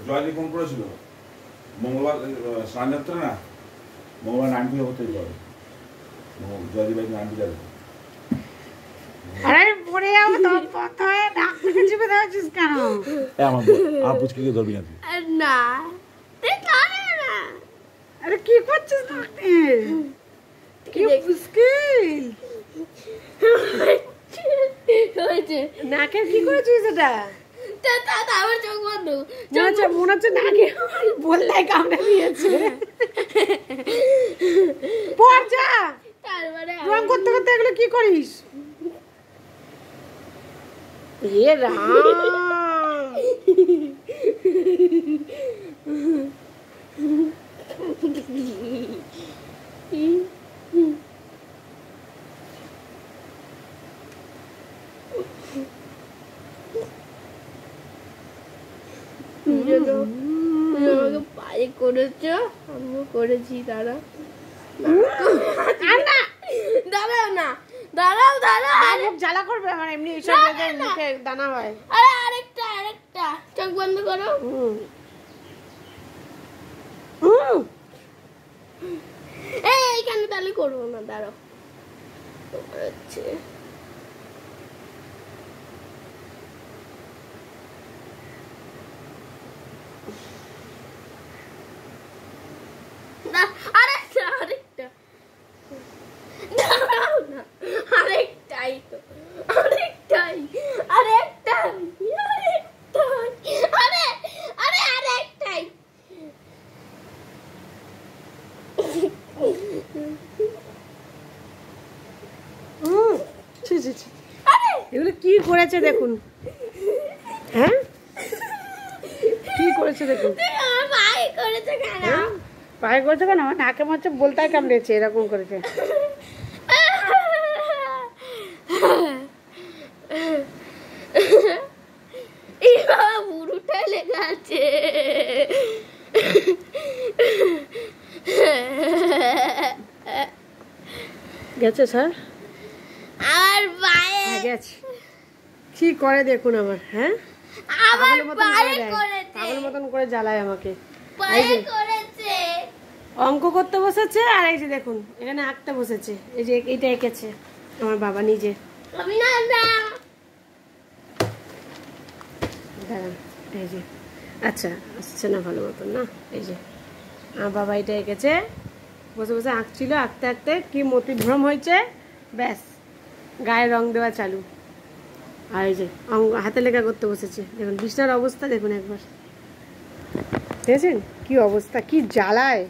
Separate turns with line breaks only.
জয়দি phone করেছিল মঙ্গলবার স্নান যাত্রা না, মঙ্গলবার নাম পুজো করতে যাবে, জয়দি ভাই নাম পুজো যাবে।
আরে পড়ে যাও তো প্রথমে ডাক থেকে চিপে দেওয়াছিস কেন?
আমার পুচকিকে ধরবি না
না না।
আরে কি করছিস তুই? কি মুশকিল
হয়েছে
নাকের কি করেছিস এটা?
আমার চোখ বন্ধ,
মনে হচ্ছে নাকে বললাই কামড়ে দিয়েছে। পড় যা।
তারপরে
রং করতে করতে এগুলো কি করিস? এ রাম,
আমাকে পায়ে করেছো, আমিও করেছি। দাঁড়াও না, দাঁড়াও
মুখ জ্বালা করবে আমার, এমনি এইসব মুখে দানা হয়।
আরে আরেকটা চোখ বন্ধ করো। এইখানে তাহলে করবো না, দাঁড়াও। হচ্ছে আরেকটা দাঁড়াও না, আরেকটাই আরে আরেকটাই।
এগুলো কি করেছে দেখুন, হ্যাঁ কি করেছে দেখুন।
পায়ে করেছে কেন?
পায়ে করেছে কেন? আমার নাকে মধ্যে বলতায় কামড়েছে, এরকম করেছে।
বুড়োটাই লেগে আছে।
গেছে স্যার
আমার পায়ে
গেছে। কি করে দেখুন আমার, হ্যাঁ
আমার পায়ে
পাগলের
করেছে,
মতন করে জ্বালায় আমাকে।
পায়ে করেছে।
অঙ্ক করতে বসেছে, আর এই যে দেখুন এখানে আঁকতে বসেছে। এই যে এইটা এঁকেছে আমার বাবা নিজে।
আমি না
দাঁড়ান, এই যে আচ্ছা আসছে না ভালো মতন না। এই যে আমার বাবা এটা এঁকেছে, বসে বসে আঁকছিল, আঁকতে আঁকতে কি মতিভ্রম হয়েছে, ব্যাস গায়ে রং দেওয়া চালু। আর এই যে হাতে লেখা করতে বসেছে। দেখুন বিছনার অবস্থা দেখুন একবার, দেখেছেন কি অবস্থা, কি জ্বালায়।